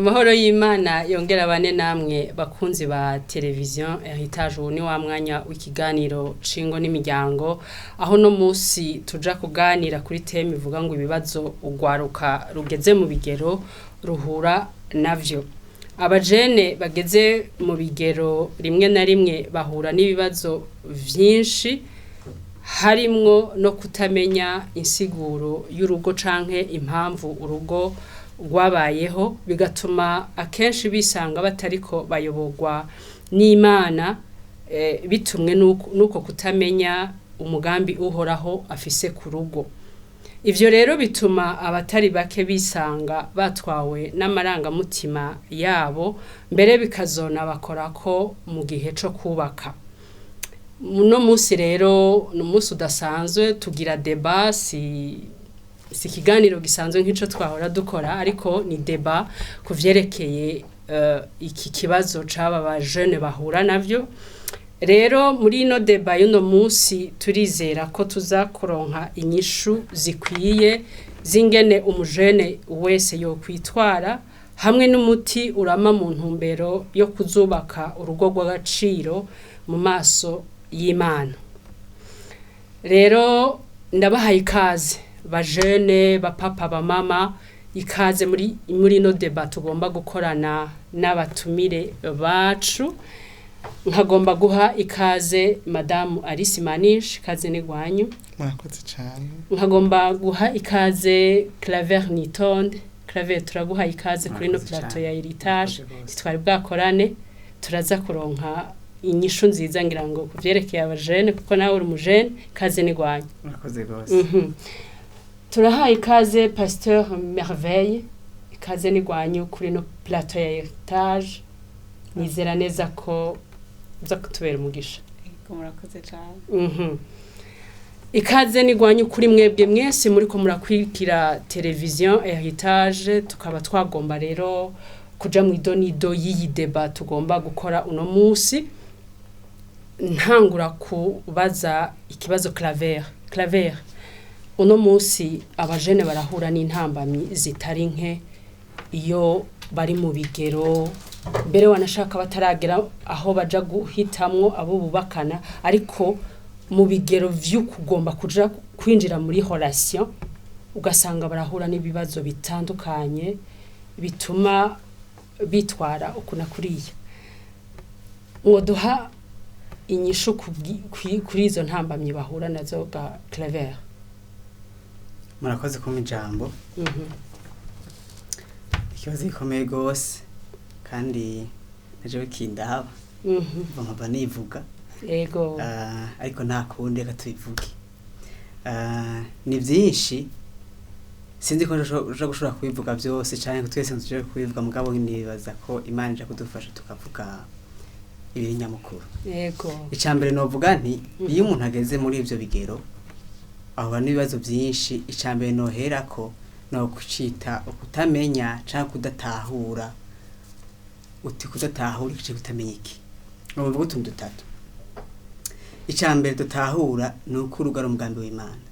Amahoro y'Imana yongera bane namwe bakunzi ba televiziyo Heritage. Ubu ni wa mwanya w'ikiganiro cingo n'imiryango, aho no musi tuja kuganira kuri teme ivuga ngo ibibazo urwaruka rugeze mu bigero ruhura navyo. Abajene bageze mu bigero rimwe na rimwe bahura n'ibibazo vyinshi, harimwo no kutamenya insiguro y'urugo canke impamvu urugo rwabayeho, bigatuma akenshi bisanga batariko bayoborwa n'Imana, bitumwe nuko kutamenya umugambi uhoraho afise ku rugo. Ivyo rero bituma abatari bake bisanga batwawe n'amarangamutima yabo, mbere bikazona bakorako mu gihe co kubaka. Muno musi rero n'umusi udasanzwe, tugira deba, si ikiganiro gisanzwe nk'ico twahora dukora, ariko ni deba kuvyerekeye iki kibazo c'aba bajene bahura navyo. Rero muri ino deba y'uno musi turizera ko tuza kuronka inyishu zikwiye zingene umujene wese yo kwitwara, hamwe n'umuti urama mu ntumbero yo kuzubaka urugo rw'agaciro mu maso y'Imana. Rero ndabahaye ikaze bajene, bapapa, bamama, ikaze muri no deba tugomba gukorana n'abatumire bacu. Nkagomba guha ikaze Madamu Alice Manisha, ikaze n'igwanyu. Mwakoze cyane. Nkagomba guha ikaze Claver Nitonde. Claver, turaguha ikaze kuri no plateau ya Heritage. Twari bwakorane, turaza kuronka inyishu nziza ngira ngo kuvyerekeye abajene, kuko nawe uri umujene, ikaze n'igwanyu. Mwakoze gose. Turahaye ikaze Pasteur Merveille, ikaze n'igwanyu kuri no plateau ya Heritage. Nizera neza ko uza kutubera umugisha. Murakoze cyane. Ikaze n'igwanyu kuri mwebwe mwese muriko murakwirikira televiziyo Heritage. Tukaba twagomba rero kuja mu idonido y'iyi deba tugomba gukora uno musi. Ntangura kubaza ikibazo Claver, uno musi abajene barahura n'intambamyi zitari nke iyo bari mu bigero, mbere wanashaka bataragera aho baja guhitamwo abo bubakana, ariko mu bigero vy'ukugomba kuja kwinjira muri relation, ugasanga barahura n'ibibazo bitandukanye bituma bitwara ukuna kuriya. Woduha inyishu kuri izo ntambamye bahura nazo ga Claver? Murakoze kumpa ijambo. Ikibazo gikomeye gose kandi naje kindaba. Mpava nivuga. Yego. Ariko nta kundi reka tubivuge. Ni byinshi sinzi ko ushobora kubivuga byose cyane, twese tuje kubivuga, mugabo nibaza ko Imana ije kudufasha tukavuga ibiri nyamukuru. Yego. Icambere novuga nti iyo umuntu ageze muri ivyo bigero aho n'ibibazo byinshi, icambere noherako no kucita ukutamenya cyangwa kudatahura. Uti kudatahura ikice kutamenya iki? Uvuga utuntu dutatu. Icambere dutahura nuko urugaro umugambi w'Imana.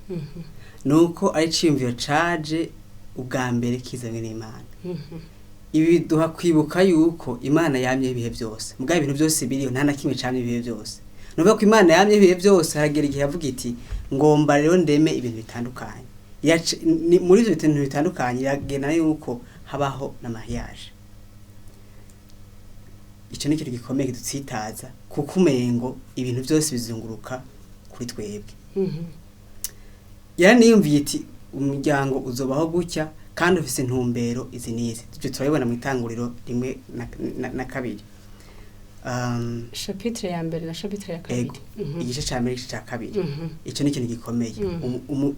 Nuko ari cimviro caje ubwa mbere kizanye n'Imana. Ibi duha kwibuka yuko Imana yamye ibihe byose. Mugabe ibintu byose biriyo, nta na kimwe camye ibihe byose. Nuvuga ko Imana yamye ibihe byose, haragera igihe yavuga iti ngomba rero ndeme ibintu bitandukanye. Muri ivyo bintu bitandukanye yagena yuko habaho na mariage. Ico ni ikintu gikomeye kidutsitaza, kuko umengo ibintu byose bizunguruka kuri twebwe. Niyumviye iti umuryango uzobaho gutya kandi ufise intumbero izi nizi. Tuje turabibona mu itanguriro rimwe na kabiri. Chapitre ya mbere na chapitre ya kabiri. Igice ca mbere n'igice ca kabiri. Ico ni ikintu gikomeye.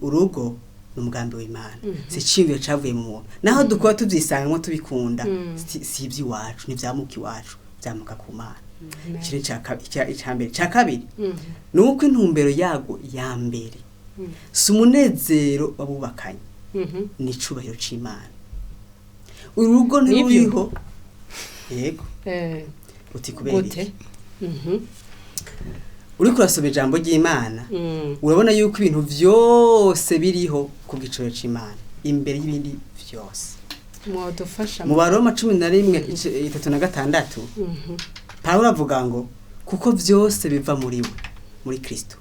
Urugo n'umugambi w'Imana. Si cimviro cavuye mu muntu. Naho dukora tuvyisangamo tubikunda, si ivy'iwacu, ni vyamuka iwacu, vyamuka ku Mana. Igice ca mbere. Ca kabiri nuko intumbero yago ya mbere si umunezero wabubakanye, ni icubahiro c'Imana. Urugo ntiruriho. Yego. Uti kubera iki? Uriko urasoma ijambo ry'Imana, urabona yuko ibintu vyose biriho ku giciro c'Imana imbere y'ibindi vyose. Mwadufasha mu Baroma 11:36 Pawulo avuga ngo kuko byose biva muri we muri Kristo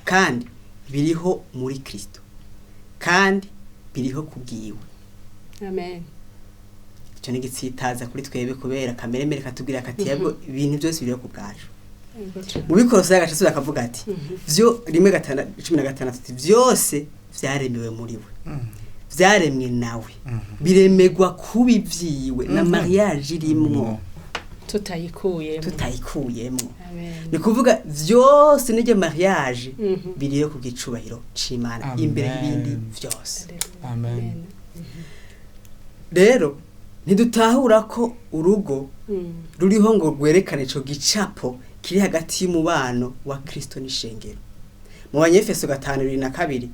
kandi biriho muri Kristo kandi biriho kubwiwe. Amen. Icyo ni gitsitaza kuri twebe kubera kamere katubwira kati yabwo ibintu byose biriho ku bwacu. Mu bikorosa y'agacaso akavuga ati byo 1:16 byose vyaremewe muri we. Vyaremwe nawe. Biremegwa kubivyiwe na mariage irimwo. tutayikuyemo. Ni kuvuga vyose n'ije mariage biriyo ku gicubahiro c'Imana imbere y'ibindi vyose. Amen. Rero ntidutahura ko urugo ruriho ngo rwerekane ico gicapo kiri hagati y'umubano wa Kristo n'ishengero. Mu Banyefeso 5:2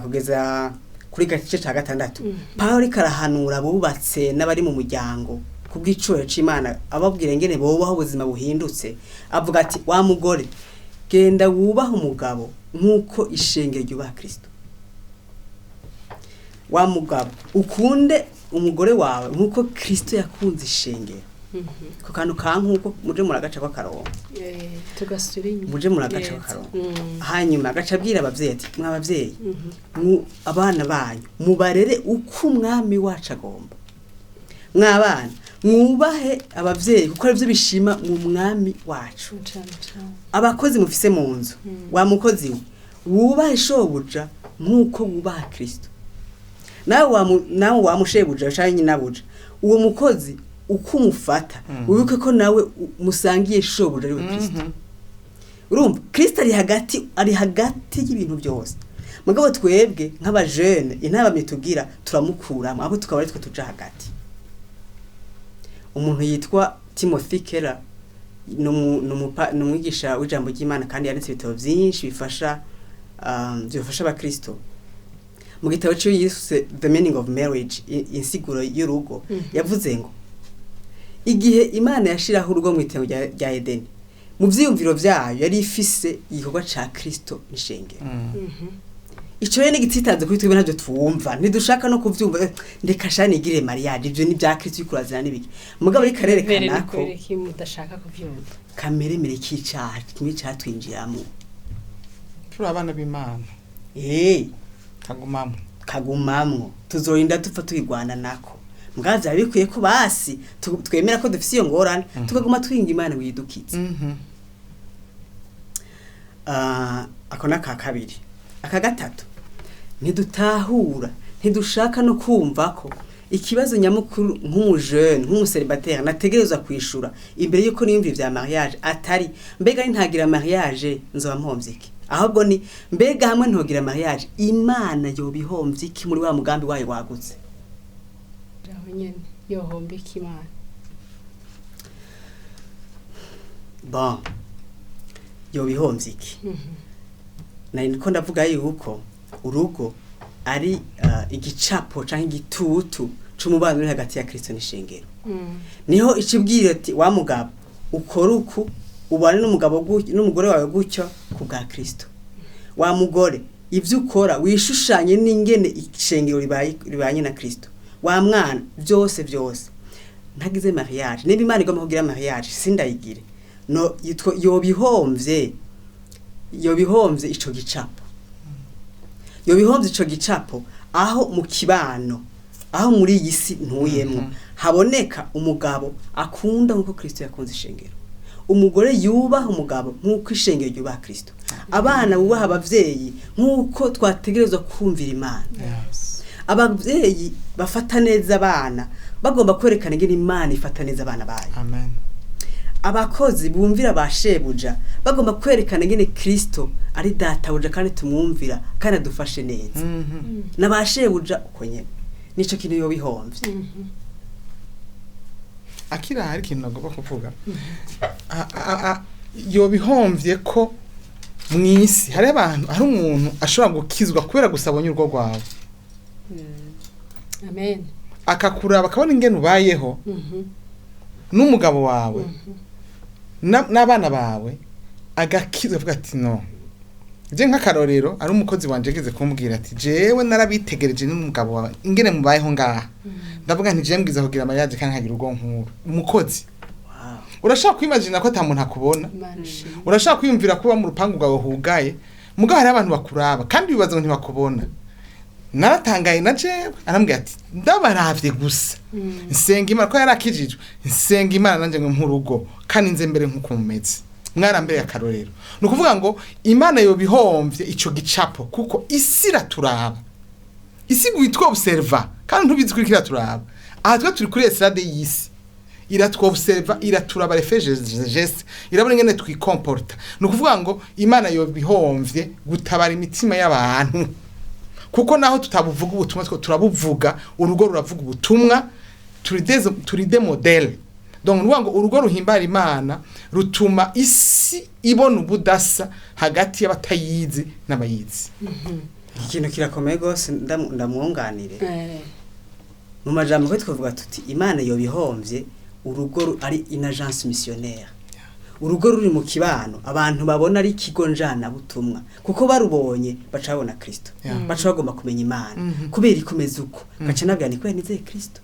kugeza kuri gace ca 6 Pawulo karahanura bubatse n'abari mu muryango kubw'icuro c'Imana ababwira ngene bobaho ubuzima buhindutse. Avuga ati wa mugore genda wubaha umugabo nkuko ishengero ryubaha Kristo. Wa mugabo ukunde umugore wawe nkuko Kristo yakunze ishengero. Ko kantu kankuko muje muragaca kwa karongo. Tugasurinya. Muje muragaca kwa karongo. Hanyuma agacabwira abavyeyi ati mwabavyeyi abana banyu mubarere uko umwami wacu agomba. Mwabana mwubahe abavyeyi kuko arivyo bishima mu mwami wacu. Abakozi mufise mu nzu wa mukozi wubahe shobuja nkuko wubaha Kristo. Nawe wa mushebuja cyangwa nyinabuja uwo mukozi uko umufata wibuke ko nawe musangiye shobuja ari Kristo. Urumva Kristo ari hagati y'ibintu byose. Mugabo twebwe nk'abajene intaba mitugira turamukuramo abo tukaba ari twe tuja hagati. Umuntu yitwa Timothy Keller numwigisha w'ijambo ry'Imana kandi yanditse ibitabo byinshi bifasha abakristo. Mu gitabo cyo yise The Meaning of Marriage insiguro y'urugo yavuze ngo igihe Imana yashiraho urugo mu itebo rya Edeni mu vyiyumviro vyayo yari ifise igikorwa ca Kristo n'ishengero. Ico yene gitsitaze kuri twebwe navyo twumva ntidushaka no kuvyumva ndeka shani igire mariage ivyo ni bya Kristo bikurazira nibiki mugabo ari karerekana ko mudashaka kuvyumva kamere mere kicaha kimwe catwinjiramo turi abana b'Imana kagumamwo tuzorinda dupfa tuyigwana nako mugavya bikwiye ko basi twemera ko dufise iyo ngorane tukaguma twinga Imana widukiza. Akona ka kabiri aka gatatu ntidushaka no kumva ko ikibazo nyamukuru nk'umujene nk'umucélibataire nategerezwa kwishura imbere yuko niyumvira vya mariage atari mbega ntagira mariage nzoba mpomvye iki ahubwo ni mbega hamwe ntogira mariage Imana yobihomvye iki muri wa mugambi wayo wagutse. Jaho nyene yohombe iki Imana. Bon yobihomvye iki niko ndavuga yuko urugo ari igicapo canke igitutu c'umubano uri hagati ya Kristo n'ishengero. Niho icibwira ati wa mugabo ukora uku ubane n'umugabo n'umugore wawe gutyo ku bwa Kristo. Wa mugore ivyo ukora wishushanye n'ingene ishengero ribanye na Kristo. Wa mwana byose ntagize mariage niba Imana igomba kugira mariage sindayigire no yobihomvye ico gicapo. Yobihomvye ico gicapo aho mu kibano aho muri iyi si ntuyemwo haboneka umugabo akunda nkuko Kristo yakunze ishengero. Umugore yubaha umugabo nkuko ishengero ryubaha Kristo. Abana bubaha abavyeyi nkuko twategerezwa kumvira Imana. Abavyeyi bafata neza abana bagomba kwerekana ingene Imana ifata neza abana bayo. Amen. Abakozi bumvira bashebuja bagomba kwerekana ngene Kristo ari databuja kandi tumwumvira kandi adufashe neza. Nabashebuja uko nyene nico kintu yobihomvye. Akira hari kintu nagomba kuvuga. Yobihomvye ko mwisi hari abantu hari umuntu ashobora gukizwa kubera gusabonye urwo rwawe. Amen. Akakura bakabona ingene ubayeho. N'umugabo wawe n'abana bawe agakiza avuga ati no je nk'akarorero ari umukozi wanje ageze kumbwira ati jewe narabitegereje n'umugabo wawe ingene mubayeho ngaha ndavuga nti je mbwiza kugira mariage kandi nkagira ugo nkuru umukozi urashaka kwimagina ko atamuntu akubona urashaka kwiyumvira kuba mu rupangu rwawe hugaye mugabo hari abantu bakuraba kandi bibaza ngo ntibakubona naratangaye na jewe arambwira ati ndabaravye gusa nsenga imana ko yarakijijwe nsenga imana nanje ngo mpurugo kandi nze mbere nkuko mumeze mwarambere akarorero nukuvuga ngo imana yo bihomvye ico gicapo kuko isi raturaba isi gwitwa observa kandi ntubizi kuri kira turaba aha twa turi kuri estrade y'isi iratwobserva iraturaba refeje geste irabona ngene twikomporta nukuvuga ngo imana yo bihomvye gutabara imitima y'abantu kuko naho tutabuvuga ubutumwa two turabuvuga urugo ruravuga ubutumwa turi de model donc nuvuga ngo urugo ruhimbara imana rutuma isi ibona ubudasa hagati y'abatayizi n'abayizi ikintu kirakomeye gose ndamwunganire mu majambo ko twavuga tuti imana yo bihomvye urugo ari une agence missionnaire urugo ruri mu kibano abantu babona ari kigo njana butumwa kuko barubonye baca babona Kristo baca bagomba kumenya imana kubera ikomeza uko gaca nabwira ni ko yanizeye Kristo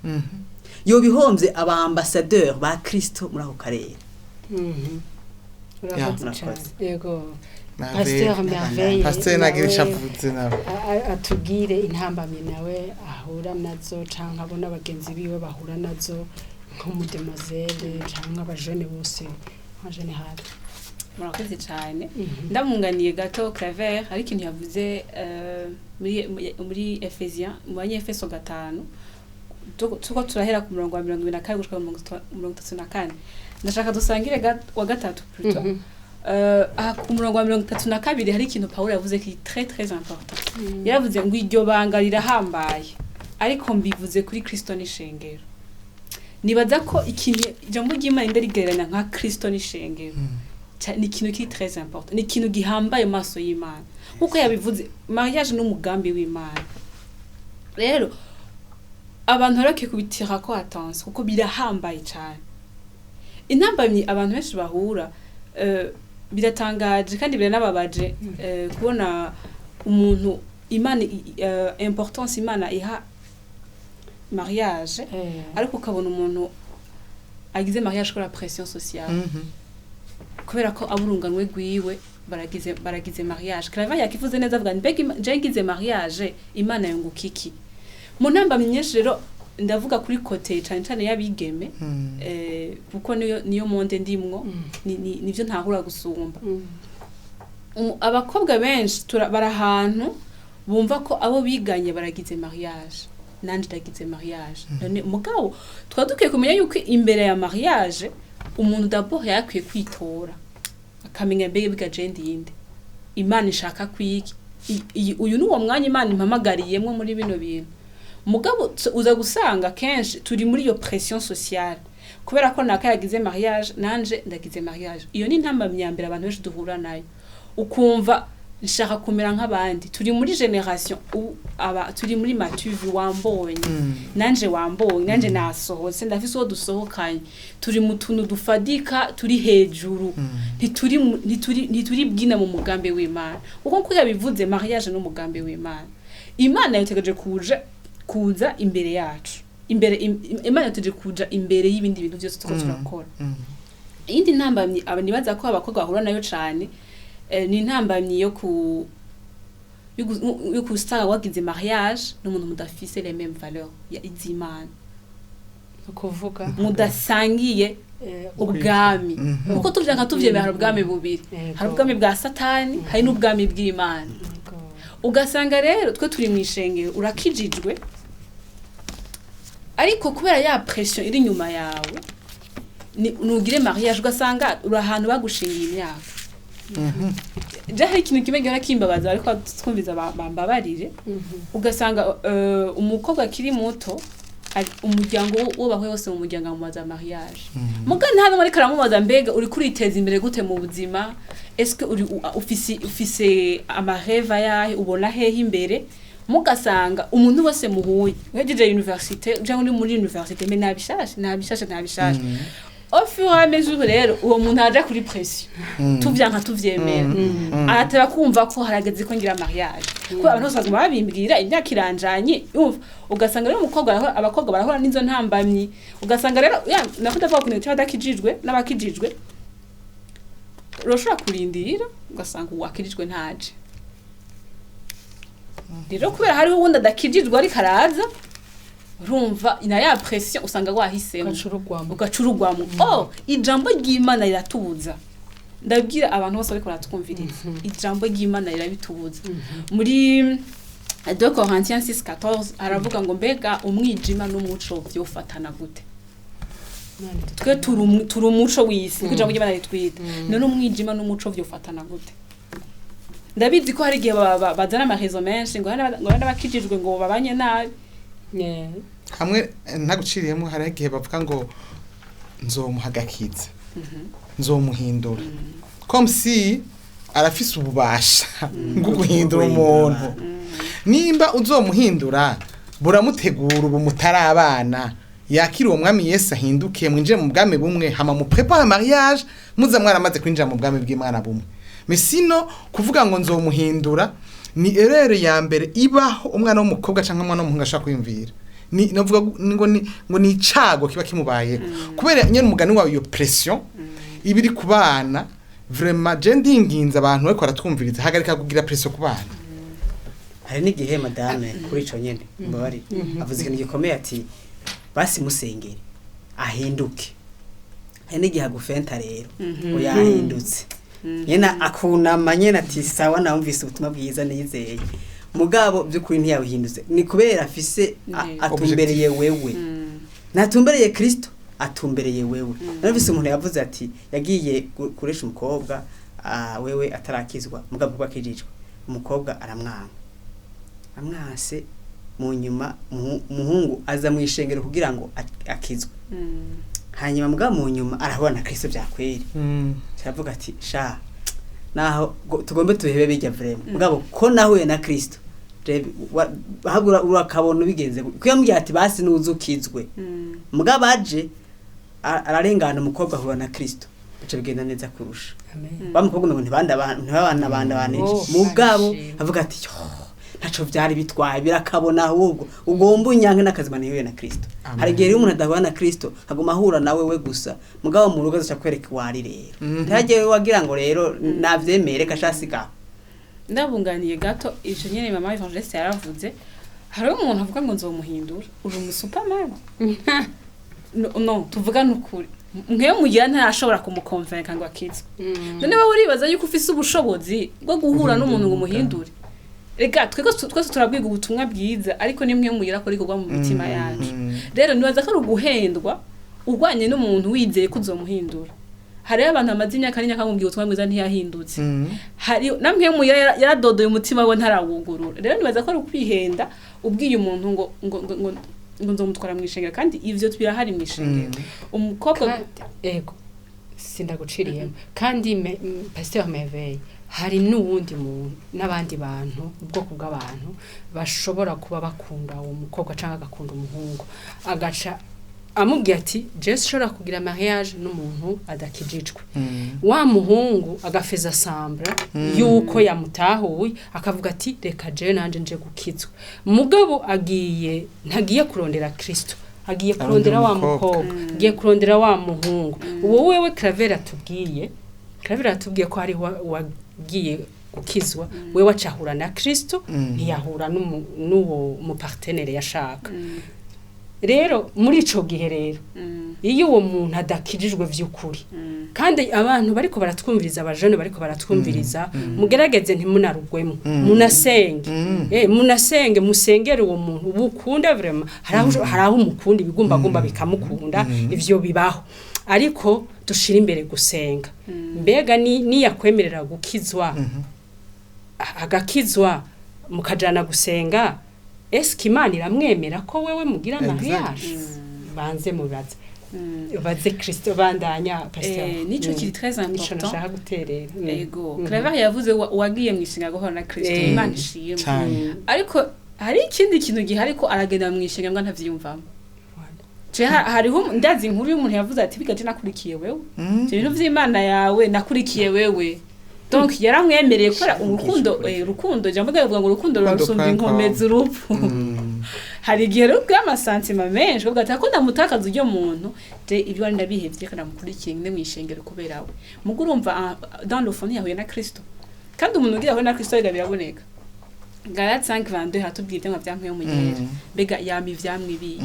yo bihomvye aba ambassadeur ba Kristo muri ako karere yego Pasteur Merveille Pasteur nagirisha vuze nawe atubwire intambamye nawe ahura nazo canke abona abagenzi biwe bahura nazo nk'umudemoiselle canke abajene bose en murakoze cyane ndamunganiye gato Claver ari ikintu yavuze muri Ephesiens mu banyefeso 5 tuko turahera ku murongo wa 22 gushika mu 34 ndashaka dusangire wa gatatu plutôt ku murongo wa 32 hari ikintu Paulo yavuze ki très important yavuze ngo iryo banga rirahambaye ariko mbivuze kuri Kristo n'ishengero nibaza ko ikintu ijambo ry'Imana ndarigereranya nka Kristo n'ishengero ni ikintu kiri très important ni ikintu gihambaye maso y'Imana kuko yabivuze mariage n'umugambi w'Imana rero abantu barake kubitira ko attention kuko birahambaye cyane intambamye abantu benshi bahura biratangaje kandi biranababaje kubona umuntu Imana importance Imana iha mariage ariko ukabona umuntu agize mariage ko la pression sociale kubera ko aburunganwe gwiwe baragize mariage Claver yakivuze neza avuga mbega jengize mariage Imana yungukiki mu ntambamye nyinshi rero ndavuga kuri côté cyane yabigeme kuko niyo monde ndimwo nivyo ntahura gusumba abakobwa benshi barahantu bumva ko abo biganye baragize mariage nanje ndagize mariage none mugabo twadukiye kumenya yuko imbere ya mariage umuntu d'abord yakwiye kwitora akamenya mbege bigagende yinde Imana ishaka kwiki uyu ni uwo mwanya Imana impamagariyemwe muri bino bintu mugabo uza gusanga kenshi turi muri yo pression sociale kubera ko naka yagize mariage nanje ndagize mariage iyo ni ntamba myambere abantu benshi duhura nayo ukumva nshaka kumera nk'abandi turi muri generation turi muri matuve wambonye nanje wambonye nanje nasohotse ndafise uwo dusohokanye turi mu tuntu dufadika turi hejuru ntituri bwina mu mugambi w'Imana uko yabivuze mariage n'umugambi w'Imana Imana yategereje kuza imbere yacu Imana yategereje kuja imbere y'ibindi bintu byose tuko turakora indi ntambamye abanibaza ko abakobwa bahura nayo cyane ni intambamye yo kusitara wagize mariage n'umuntu mudafise les mêmes valeurs ya izimana ukuvuga mudasangiye ubwami uko tuvyemera hari ubwami bubiri hari ubwami bwa Satani hari n'ubwami bw'Imana ugasanga rero twe turi mu ishengero urakijijwe ariko kubera ya pression iri nyuma yawe nugire mariage ugasanga urahantu bagushingiye imyaka hari ikintu kimwe gihora kimbabaza ariko twumviza bambabarire ugasanga umukobwa akiri muto umuryango w'abahwe wose mu muryango amubaza mariage mugani hano muri karamubaza mbega uri kuriteza imbere gute mu buzima est-ce que uri ufise amareva yahe ubona hehe imbere mugasanga umuntu wese muhuye wejeje université cyangwa muri université mais nabishashe au fur et à mesure rero uwo muntu aja kuri pression tuvyanka tuvyemera aratera kumva ko harageze ko ngira mariage ko abantu bose baguma babimbwira imyaka iranjanye umva ugasanga rero umukobwa abakobwa barahora n'izo ntambamyi ugasanga rero nakunda vuga ko cyadakijijwe n'abakijijwe roshora kurindira ugasanga uwakijijwe ntaje rero kubera hari uwundi adakijijwe ariko araza urumva ina ya pression usanga wahisemo ugacurugwamo ijambo ry'Imana riratubuza ndabwira abantu bose bariko baratwumviriza ijambo ry'Imana rirabitubuza muri 2 Corinthiens 6:14 aravuga ngo mbega umwijima n'umuco byofatana gute twe turi umuco w'isi kugira ngo ijambo ry'Imana ritwite none umwijima n'umuco byofatana gute ndabizi ko hari igihe bazana amahezo menshi ngo n'abakijijwe ngo babanye nabi hamwe ntaguciriyemo hari igihe bavuga ngo nzomuhagakiza nzomuhindura comme si arafise ububasha bwo guhindura umuntu nimba uzomuhindura buramutegura ubu mutarabana yakira uwo mwami Yesu ahinduke mwinje mu bwami bumwe hama mu prépare mariage muza mwaramaze kwinjira mu bwami bw'Imana bumwe mesino kuvuga ngo nzomuhindura ni erreur ya mbere ibaho umwana w'umukobwa canke umwana w'umuhungu ashaka kwimvira ni navuga ngo ni icago kiba kimubaye kubera nyene umugani wawe iyo pression ibiri kubana vraiment gendinginza abantu bariko baratwumviriza hagarika kugira pression kubana hari n'igihe madame kuri ico nyene mbari avuze ikintu gikomeye ati basi musengere ahinduke hari n'igihe agufenta rero uyahindutse nyena akunama nyena ati sawa namvise ubutumwa bwiza nizeye mugabo by'ukuri ntiyawuhindutse ni kubera afise atumbereye wewe natumbereye Kristo atumbereye wewe narvise umuntu yavuze ati yagiye kuresha umukobwa wewe atarakizwa mugabo kwa kijijwe umukobwa amwase mu nyuma muhungu aza mu ishengero kugira ngo akizwe hanyuma mugabo mu nyuma arabona Kristo byakweri cyavuga ati sha naho tugombe tuhebe bijya vraiment mugabo ko nahuye na Kristo habura urakabona bigenze kuyambye ati basi nuzukizwe mugabo aje ararengana umukobwa ahura na Kristo bice bigenda neza kurusha bamukobwa ngo ntibabana banije mugabo avuga ati ntaco byari bitwaye birakabona ahubwo ugomba unyanke n'akazima niwe na Kristo hari gihe umuntu adahura na Kristo aguma ahura nawe we gusa mugabo mu rugo aza kwereka wari rero ntaje wagira ngo rero navyemere kashasiga ndabunganiye gato ico nyene mama Evangeliste yaravuze hari umuntu avuga ngo nzomuhindura uri mu superman no tuvuga nukuri nkeyo mugira ntashobora kumukonvenka ngo akizwe none wowe uribaza yuko ufise ubushobozi bwo guhura n'umuntu ngo muhindure rega twese turabwiga ubutumwa bwiza ariko nimwe mugira ko riko gwa mu mitima yacu rero nibaza ko uguhendwa urwanye n'umuntu wizeye ko uzomuhindura hari abantu amazi imyaka n'inyaka mubwiye ubutumwa bwiza ntiyahindutse hari namwe mugira yaradodoye umutima we ntarawugurura rero nibaza ko ari ukwihenda ubwiye umuntu ngo nzomutwara mu ishengero kandi ivyo twirahari mu ishengero umukobwa ego sindaguciriyemo kandi Pasteur Merveille hari n'uwundi muntu n'abandi bantu ubwoko bw'abantu bashobora kuba bakunda uwo mukobwa cyangwa agakunda umuhungu agaca amubwiye ati Jesse shora kugira mariage n'umuntu adakijijwe wa muhungu agafeza sambra yuko yamutahuye akavuga ati reka je nanje nje gukizwa mugabo ntagiye kurondera Kristo agiye kurondera wa mukobwa agiye kurondera wa muhungu uwo wewe Claver atubwiye ko ari wagiye gukizwa we wacahura na Kristo ntiyahura n'uwo mu partenaire yashaka rero muri ico gihe rero iyo uwo muntu adakijijwe vy'ukuri kandi abantu bariko baratwumviriza abajene bariko baratwumviriza mugerageze ntimunarugwemo munasenge musengere uwo muntu ubukunda vraiment haraho umukunda ibigumbagumba bikamukunda ivyo bibaho ariko dushira imbere gusenga mbega ni yakwemerera gukizwa agakizwa mukajana gusenga eske Imana iramwemera ko wewe mugira mariage banze mubaze baze Kristo bandanya pastor nico kiri très important nashaka guterera yego Claver yavuze wagiye mwishinga guhora na Kristo Imana ishimwe ariko hari ikindi kintu gihari ko aragenda mwishinga ngo ntavyiyumvamo hariho ndazi inkuru y'umuntu yavuze ati bigaje nakurikiye wewe ibintu vy'Imana yawe nakurikiye wewe donc yaramwemereye gukora urukundo jambo gavuga ngo urukundo rurasumba inkomezi urupfu hari igihe rero bw'amasantima menshi ubwo ati ko ndamutakaza ujyo muntu je ibyo ndabihevye kana mukurikiye ngene mwishengero kubera we mugo urumva dans le fond yahuye na Kristo kandi umuntu ugira yahuye na Kristo biraboneka Galate 5:22 hatubwira ngo byankuye mu yera bega yama ivyamwibiye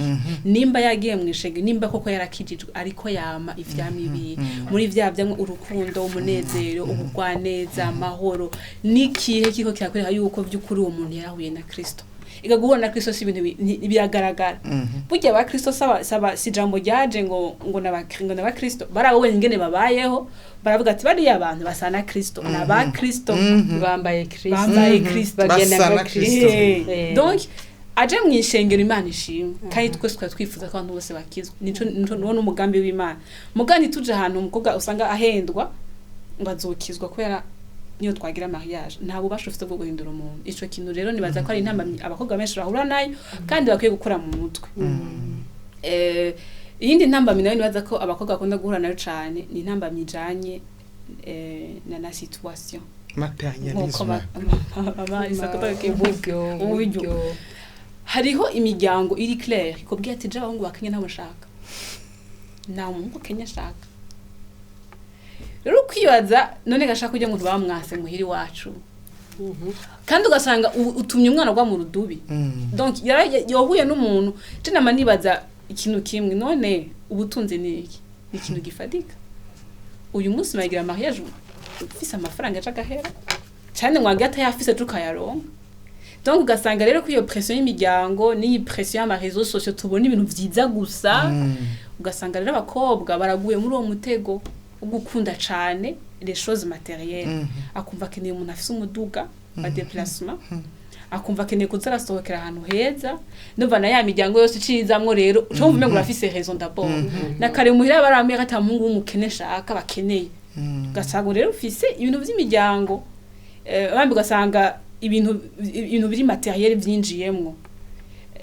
nimba yagiye mwishenge nimba koko yarakijijwe ariko yama ivyamwibiye muri vya byamwe urukundo umunezero ubugwaneza amahoro nikihe kiko kirakwereka yuko by'ukuri uwo muntu yarahuye na Kristo igaguhura na Kristo si ibintu biragaragara burya ba Kristo saba si jambo ryaje ngo naba Kristo barawe ngene babayeho baravuga ati bari abantu basana Kristo naba Kristo bambaye Kristo bagenda na Kristo donc aje mwishengero Imana ishimwe kandi twese twifuza ko abantu bose bakizwa nico n'umugambi w'Imana mugani tuje ahantu umukobwa usanga ahendwa ngo azokizwa kubera niyo twagira mariage ntabwo bashufite bwo guhindura umuntu ico kintu rero nibaza ko ari intambamyi abakobwa benshi bahura nayo kandi bakwiye gukora mu mutwe iyindi ntambamyi nayo nibaza ko abakobwa bakunda guhura nayo cyane ni intambamyi ijanye na situation materialisme hariho imiryango iri clair ikubwiye ati je abahungu bakenya nabo shaka nta muntu Kenya shaka rero kwibaza none gashaka kujya ngo bamwase muhiri wacu kandi ugasanga utumye umwana gwa mu rudubi donc yahuye n'umuntu je namanibaza ikintu kimwe none ubutunze ni iki ikintu gifadika uyu munsi magira mariage ufise amafaranga acagahera cyane mwagata yafise tukayaronka donc ugasanga rero ko iyo pression y'imiryango ni pression y'ama réseaux sociaux tubona ibintu vyiza gusa ugasanga rero abakobwa baraguye muri uwo mutego ugukunda cyane les choses matérielles akumva keneye umuntu afise umuduga ba déplacement akumva keneye kuzarasohokera ahantu heza ndumva na ya miryango yose icizamwo rero cyo mvume ngo urafise raison d'abord na kare muhira baramye ata mungu w'umukene shaka bakeneye gasago rero ufise ibintu vy'imiryango abandi ugasanga ibintu biri matériel vyinjiyemwo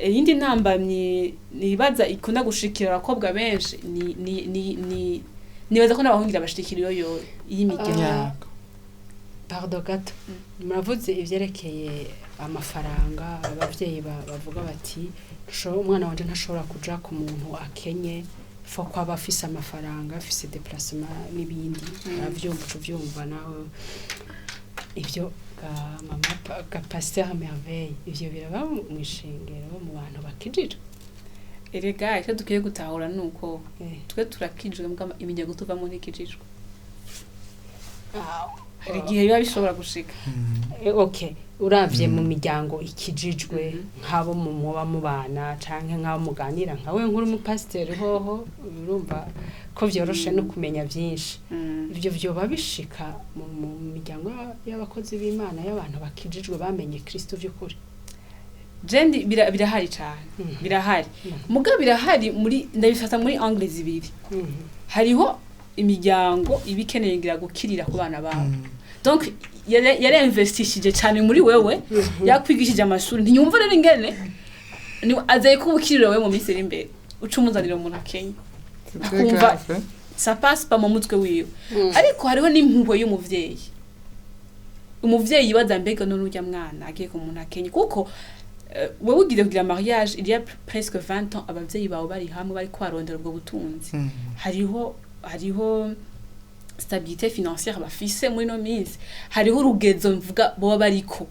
yindi ntambamye nibaza ikunda gushikira abakobwa benshi ni nibaza ko n'abahungira bashikira iyo y'imijyango pardon gato muravuze ivyerekeye amafaranga abavyeyi bavuga bati umwana wanje ntashobora kuja ku muntu akenye fo ko aba afise amafaranga afise déplacement n'ibindi avyumva nawe ivyo mama pasteur Merveille ivyo biraba mu ishengero mu bantu bakijije erega icyo dukwiye gutahura nuko twe turakijwe mbwa iminyago tuvamo ntikijijwe hari igihe biba bishobora gushika okay uravye mu miryango ikijijwe nk'abo mu mwoba mu bana canke nk'abo muganira nkawe nkuru mu pasteur hoho urumva ko vyoroshe no kumenya vyinshi ivyo vyoba bishika mu miryango y'abakozi b'Imana y'abantu bakijijwe bamenye Kristo vy'ukuri jendi birahari cyane birahari muga birahari muri ndabifata muri angle zibiri hariho imiryango ibikeneye ngira gukirira ku bana babo donc yare investishije cyane muri wewe yakwigishije amashuri ntinyumva rero ingene ni azaye kubukirira wewe mu minsi iri imbere ucumuzanira umuntu akenya akumva ça passe pas mu mutwe wiwe ariko hariho n'impuhwe y'umuvyeyi baza mbega none urya mwana agiye ku muntu akenya kuko wewe ugiye kugira mariage il y a presque 20 ans abavyeyi bawe bari hamwe bari kwarondera ubwo butunzi hariho stabilité financière bafise muri no minsi hariho urugezo mvuga bo bariko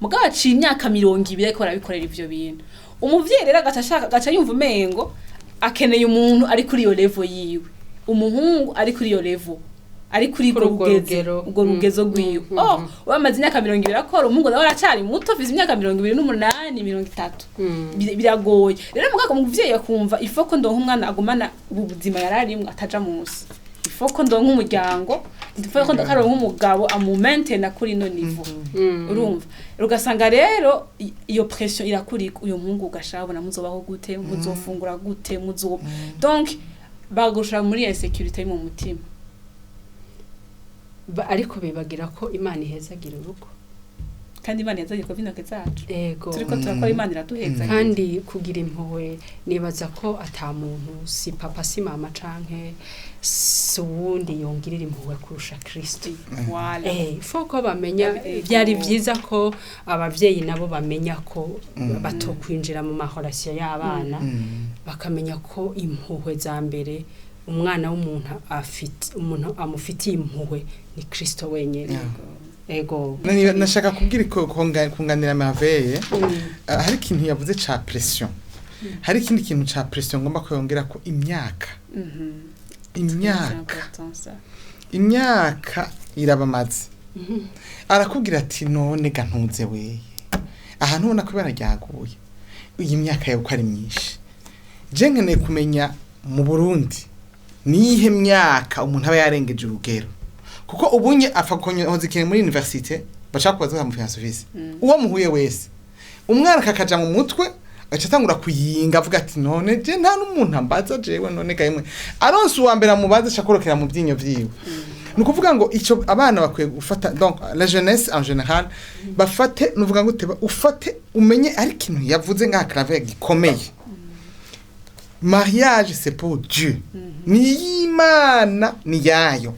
mugabo aciye imyaka 200 ariko arabikorera ivyo bintu umuvyeyi rero gaca yumva umengo akeneye umuntu ari kuri iyo level yiwe umuhungu ari kuri iyo level ari kuri ubwo rugezo gwiwe wamaze imyaka 200 akora umuhungu nawe aracari muto afise imyaka 28 30 biragoye rero mugabo umuvyeyi akumva ifoko ndonka umwana agumana ubuzima yararimwe ataja munsi ifoko ndonka umuryango ifoko ndakaro nk'umugabo amumaintain kuri no niveau urumva ugasanga rero iyo pression irakuri uyo muhungu ugashabona muzobaho gute muzofungura gute donc bagushira muri insécurité mu mutima ariko bibagira ko Imana ihezagira urugo kandi Imana yazanye ko vinoke zacu ego turiko turakora Imana iraduheza kandi kugira impuhwe nibaza ko ata muntu si papa si mama canke si uwundi yongirira impuhwe kurusha Kristo wala foko bamenya byari byiza ko abavyeyi nabo bamenya ko batokwinjira mu mahorasiyo y'abana bakamenya ko impuhwe za mbere umwana w'umuntu afite umuntu amufitiye impuhwe ni Kristo wenyene ego nashaka kubwira ko kunganira Merveille hari ikintu yavuze ca pression hari ikindi kintu ca pression ngomba ko yongera ko imyaka irabamaze arakubwira ati none gantuze weye ahantu ubona ko barajyaguye iyi myaka yawe ko ari myinshi je nkeneye kumenya mu Burundi nihe myaka umuntu aba yarengeje urugero kuko ubunye afakonyoza ikintu muri universite bashaka kubaza mu philosophe uwo muhuye wese umwana kakaja mu mutwe acatangura kuyinga avuga ati none je nta n'umuntu ambaza jewe none kayimwe aronse uwa mbere amubaza shakorokera mu byinyo vyiwe nukuvuga ngo ico abana bakwiye gufata donc la jeunesse en général bafate nuvuga ngo teba ufate umenye ari kintu yavuze nka Claver gikomeye mariage c'est pour Dieu ni Imana ni yayo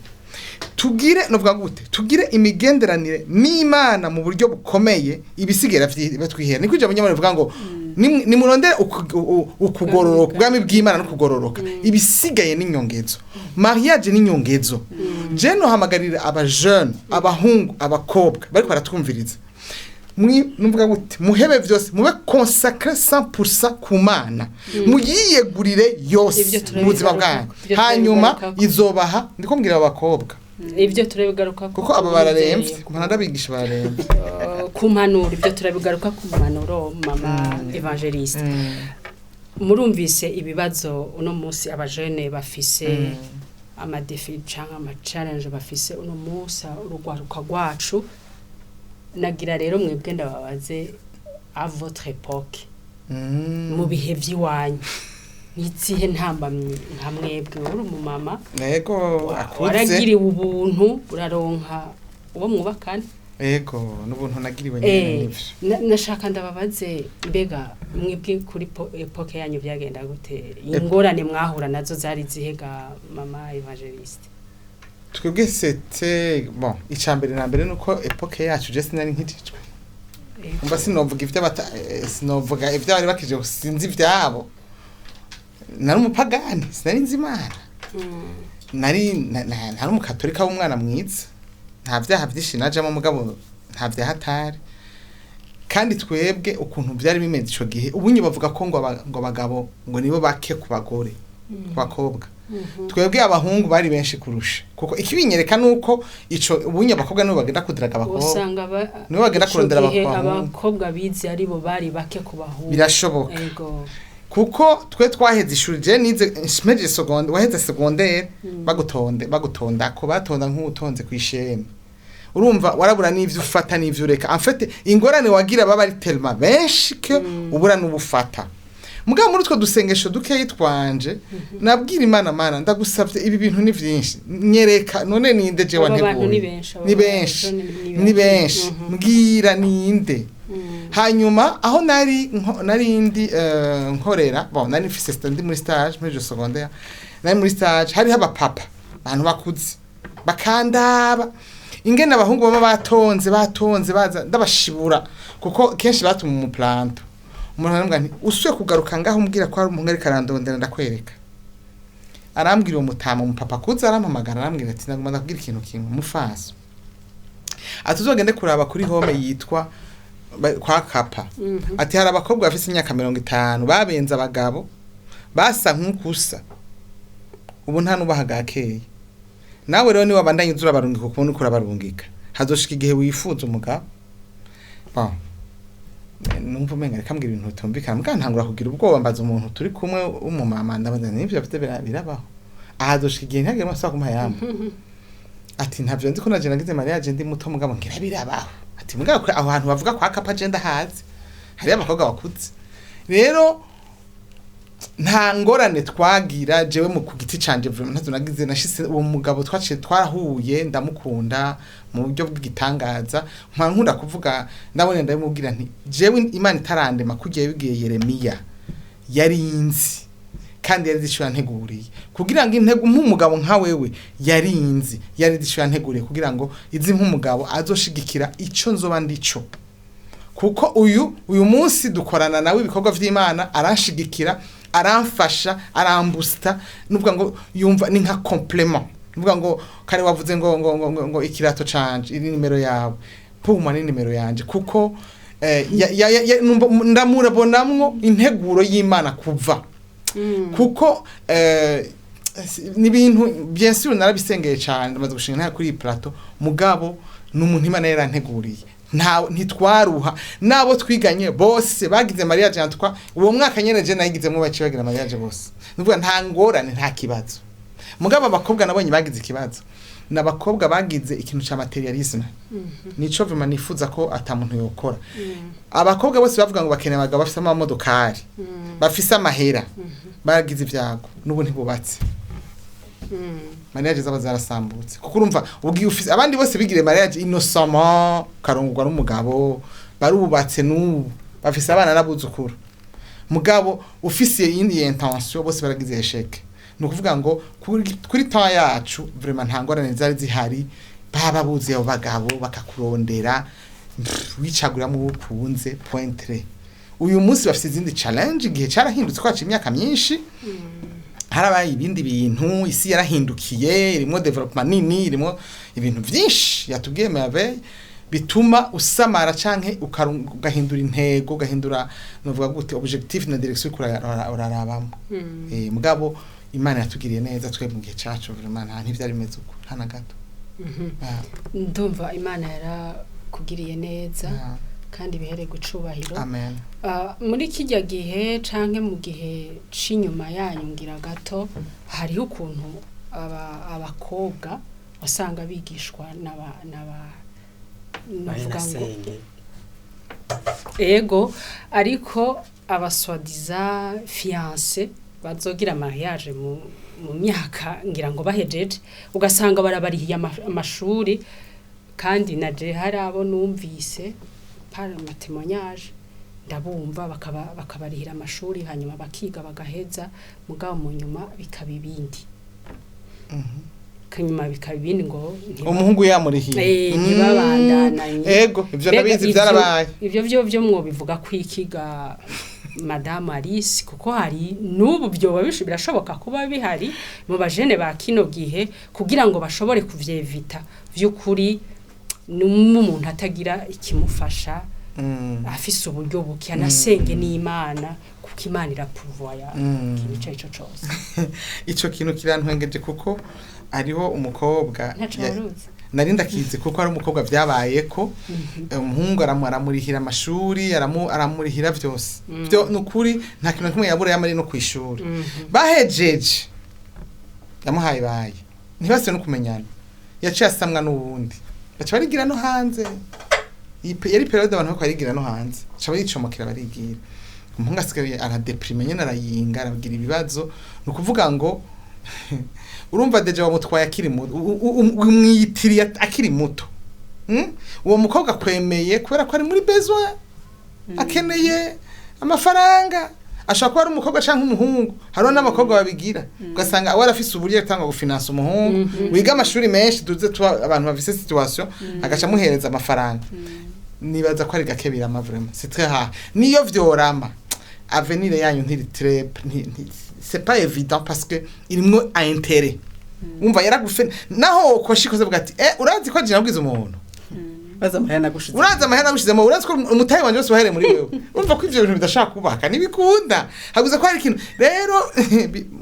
tugire novuga gute tugire imigenderanire n'Imana mu buryo bukomeye ibisigera batwihera niko ijambo nyamara bivuga ngo ni murondere ukugororoka bwami bw'Imana no kugororoka ibisigaye n'inyongezo mariage n'inyongezo je no hamagarira aba jeune abahungu abakobwa bari baratwumviriza numvuga gute muhebe vyose mube consacré 100% ku Mana muyiyegurire yose mu buzima bwanyu hanyuma izobaha ndiko mbwira abakobwa ibyo turabigaruka kuko aba bararemvye kumana ndabigisha bararemvye ku mpanuro ibyo turabigaruka ku mpanuro mama evangeliste murumvise ibibazo uno munsi abajene bafise amadefi canke ama challenge bafise uno munsi urugwaruka rwacu nagira rero mwebwe ndababaze à votre époque mu bihe vy'iwanyu nizihe ntambamye nka mwebwe uri umumama yego akuze waragiriwe ubuntu uraronka uwo mwubakana yego n'ubuntu nagiriwe nyene nivyo nashaka ndababaze mbega mwebwe kuri epoque yanyu byagenda gute ingorane mwahura nazo zari zihega mama evangeliste twebwe c'était bon icambere na mbere nuko epoque yacu je sinari nkijijwe umva sinovuga ivyo sinovuga ivyo bari bakije sinzi ivyabo nari umupagani sinari nzi Imana nari umukatolika w'umwana mwiza nta vyaha vyinshi najamo mugabo nta vyaha hatari kandi twebwe ukuntu byari bimeze ico gihe ubunye bavuga ko ngo abagabo ngo nibo bake ku bagore ku bakobwa twebwe abahungu bari benshi kurusha kuko ikibinyereka nuko ico ubunye abakobwa nibo bagenda kudiraga abakobwa usanga nibo bagenda kurondera abakobwa bizi ari bo bari bake ku bahungu birashoboka kuko twe twaheze ishuri je nize meje seconde waheze secondaire bagutonda ko batonda nk'utonze kwishema urumva warabura n'ivyo ufata n'ivyo ureka en fait ingorane wagira baba ari tellement benshi ke ubura n'ubufata mugabo muri two dusengesho dukeyi twanje nabwira Imana ndagusavye ibi bintu ni vyinshi nyereka none ninde je wanteguye ni benshi mbwira ninde hanyuma aho nari indi nkorera bon nari mfise stand muri stage muri secondaire nari muri stage hari haba papa abantu bakuze bakandaba ingene abahungu baba batonze baza ndabashibura kuko kenshi batuma mu planto umuntu arambwira nti usuye kugaruka ngaho umbwira ko ari umuntu ari karandondera ndakwereka arambwira uwo mutama mu papa kuza arampamagara arambwira ati nagomba ndakubwira ikintu kimwe mufaso atuzogende kuraba kuri home yitwa kwa kapa ati hari abakobwa bafite imyaka 50 babenza abagabo basa nk'ukusa ubu nta nubahagakeye nawe rero ni wabandanye uzura barungika kubona uko urabarungika hazoshika igihe wifuza umugabo numva umenga rekambwira ibintu bitumvikana mbwa ntangura kugira ubwoba mbaza umuntu turi kumwe umumama ndabaza n'ivyo bafite birabaho ahazoshika igihe ntagire amasaha kumahayamba ati ntavyo nzi ko naje nagize mariage ndi muto mugabo ngira birabaho ati mugabo aho hantu bavuga kwa kapa agenda hazi hari abakobwa bakuze rero nta ngorane twagira jewe mu ku giti canje vraiment ntazo nagize nashise uwo mugabo twaciye twarahuye ndamukunda mu buryo bw'igitangaza nkunda kuvuga ndabone ndamubwira nti jewe Imana itarandema kugiye bigiye Yeremiya yari inzi kandi yari zishura nteguriye kugira ngo intego nk'umugabo nka wewe yari inzi yari zishura nteguriye kugira ngo izi nk'umugabo azoshigikira ico nzoba ndico kuko uyu munsi dukorana nawe ibikorwa vy'Imana aranshigikira aramfasha arambusta nuvuga ngo yumva ni nka complement nuvuga ngo kare wavuze ngo ikirato canje iri nimero yawe puma ni nimero yanje kuko ndamurabonamwo integuro y'Imana kuva kuko ni ibintu bien sûr narabisengeye cyane ndamaze gushinga nta kuri plateau mugabo n'umuntu Imana yaranteguriye ntitwaruha nabo twiganye bose bagize mariage yantwa uwo mwaka nyene je nayigizemo baci bagira mariage bose nuvuga nta ngorane nta kibazo mugabo abakobwa nabonye bagize ikibazo n'abakobwa bagize ikintu ca materialisme nico vuma nifuza ko atamuntu yokora abakobwa bose bavuga ngo bakeneye abagabo bafise amamodokari bafise amahera bagize ivyago nubu ntibubatse mariage zaba zarasambutse kuko urumva ubwiye ufise abandi bose bigire mariage innocent karongwa n'umugabo barubatse n'ubu bafise abana n'abuzukuru mugabo ufise indi intention bose baragize échec no kuvuga ngo kuri temps yacu vraiment nta ngorane zari zihari baba buzi abo bagabo bakakurondera wicagura mu ukunze pointre uyu munsi bafise izindi challenge igihe carahindutse kwaca imyaka myinshi harabaye ibindi bintu isi yarahindukiye irimo development nini irimo ibintu byinshi yatubwiye Merveille bituma usamara canke ugahindura intego ugahindura novuga gute objectif na direction urarabamo mugabo Imana yatugiriye neza twebwe mu gihe cacu vraiment nta ntivyari meze uko nta na gato ndumva Imana yarakugiriye neza kandi bihere gucubahiro amen muri kijya gihe canke mu gihe cinyuma yanyu ngira gato hariho ukuntu abakobwa wasanga bigishwa navuga ngo ego ariko abaswadiza fiancé bazogira mariage mu myaka ngira ngo bahejeje ugasanga barabarihiye amashuri kandi naje hari abo numvise par témoignage ndabumva bakabarihira amashuri hanyuma bakiga bagaheza mugabo mu nyuma bikabibindi kanyuma bikabibindi ngo umuhungu yamurihiye ntibabandana ego ivyo nabizi byarabaye ivyo byo mwo bivuga kwikiga Madame Alice kuko hari nubu byo birashoboka kuba bihari mu bajene ba kino gihe kugira ngo bashobore kuvyevita vy'ukuri n'umuntu atagira ikimufasha afise uburyo buke anasenge n'Imana kuko Imana irapurvoya ikintu cyo cyose ico kintu kirantwengeje kuko ariho umukobwa narinda kize kuko ari umukobwa vyabaye ko umuhungu aramurihira amashuri aramurihira vyose byo nukuri nta kintu kimwe yabura yamari no kwishura bahejeje yamuhaye baye ntibase no kumenyana yaciye asamwa n'ubundi baca barigira no hanze yari periode abantu bako barigira no hanze baca baricomokera barigira umuhungu asigaye aradeprime nyene arayinga aragira ibibazo nukuvuga ngo urumva deja wamutwaye akiri muto umwitiriye akiri muto uwo mukobwa kwemeye kubera ko ari muri besoin akeneye amafaranga ashaka ko ari umukobwa canke umuhungu hariho n'abakobwa babigira ugasanga awe arafise uburyo atanga gufinansa umuhungu wiga amashuri menshi duze abantu bafise situation agaca muhereza amafaranga nibaza ko ari gakebira vraiment c'est très rare niyo vyorama avenir yanyu ntiri très c'est pas évident parce que irimwo intérêt umva yaragufe naho koshikoze bugati urazi ko jina bwiza umuntu baza amahera gushize uraza amahera gushizemo urazi ko umutayi wanje wose wahere muri wewe umva ko ivyo bintu bidashaka kubaka nibikunda haguze ko hari ikintu rero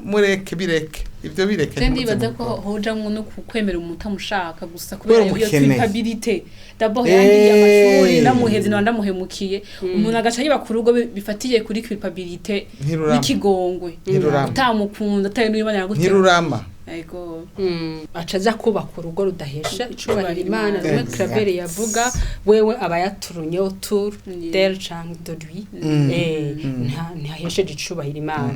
mureke bireke ivyo bireke kandi baza ko hoja no kwemera umuntu amushaka gusa kubera iyo culpabilité d'abord yandi y'amashuri namuheze ndamuhemukiye umuntu agaca yiba ku rugo bifatiye kuri culpabilité n'ikigongwe utamukunda atari n'Imana yaguteye ntirurama ego acaza kubaka urugo rudahesha icubahiro Imana Imana. rumwe Claver yavuga wewe aba yaturunye autour Yeah. d'elle canke de lui ntahesheje icubahiro Imana